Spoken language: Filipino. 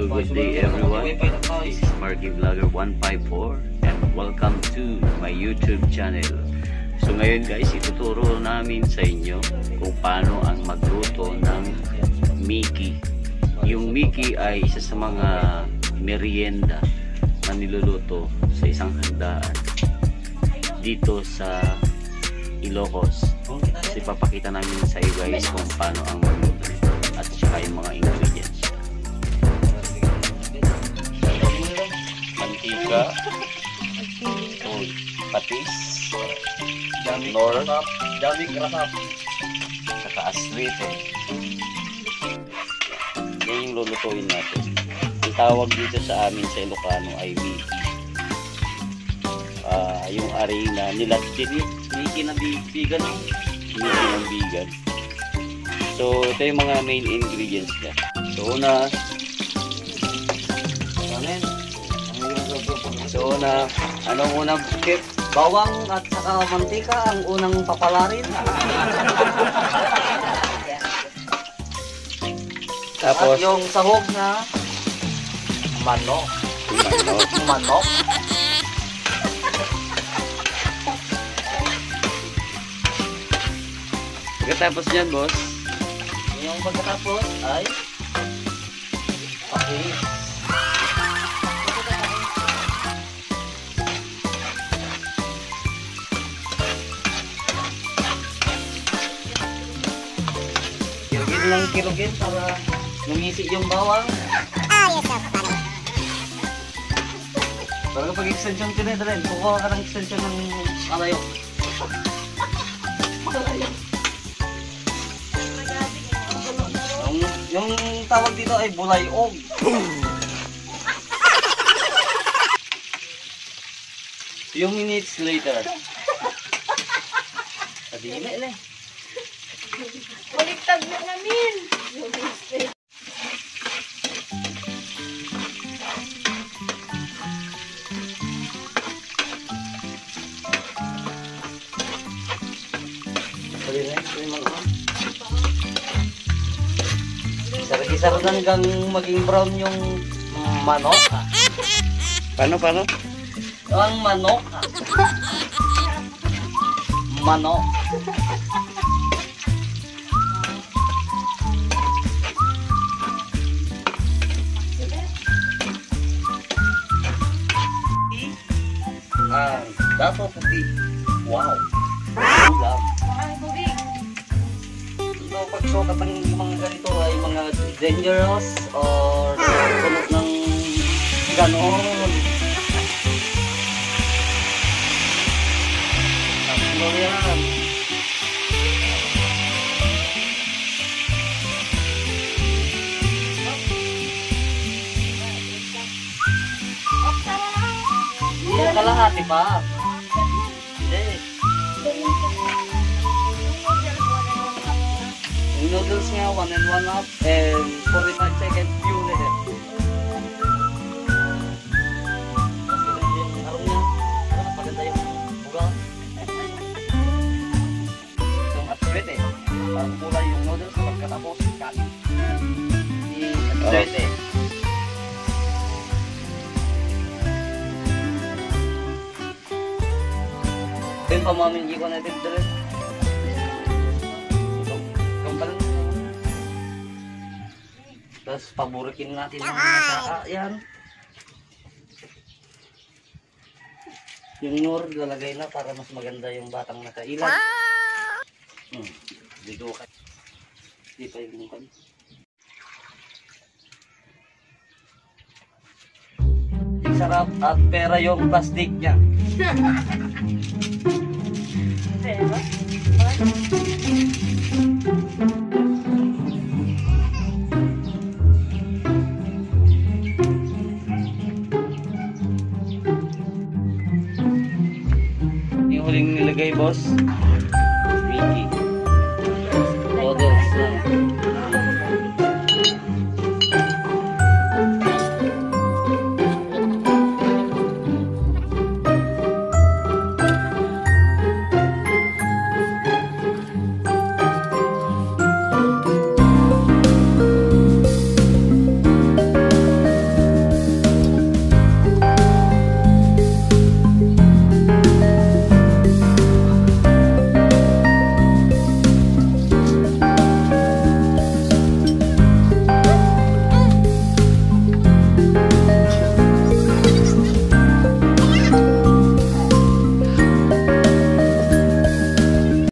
Hello, good day everyone. This is Marky Vlogger 154 and welcome to my YouTube channel. So ngayon guys, ituturo namin sa inyo kung paano ang magluto ng Mickey. Yung Mickey ay isa sa mga merienda na niluluto sa isang handaan dito sa Ilocos. Kasi papakita namin sa iyo guys kung paano ang magluto nito at saka yung mga ingredients. Mantika, patis, nor, saka aslit yan yung lulutuin natin. Ang tawag dito sa amin sa Ilocano ay Mickey. Yung arena nila Mickey na bigan, Mickey ng bigan. So ito yung mga main ingredients niya. So anong unang kip? Bawang at saka mantika ang unang papalarin. Tapos at yung sahog na manok. Manok. Pagkatapos yan, boss, Yung pagkatapos ay patis. Kirugin lang kirugin para lumisi yung bawang. Pero kapag extension ka na rin, kukuha ka ng extension ng alayo. Yung tawag dito ay bulayog. Yung minutes later. Adili na. Baliktad na namin. Isar hanggang maging brown yung manok. paano? Ang manok. Manok. Dato puti. Wow. Ulam. So, pagsukat ng mga ganito ay mga dangerous or puno ng ganon. Tatlo yan. Hindi kalahati pa. Hindi. Yung noodles niya, 1 and 1 up and 45 seconds view ulit eh. Mas maganda yung harong niya. Mas maganda yung bugang. Yung atsuet eh. Parang kulay yung noodles pagkatapos kanin. I-atsuet eh. Ito yung pamaminggi ko natin dito. Tapos paburikin natin ng saka. Yan. Yung nor lalagay na para mas maganda yung batang nakailan. Dito ka. Di pa yung kan. Sarap at pera yung plastic niya. Pera?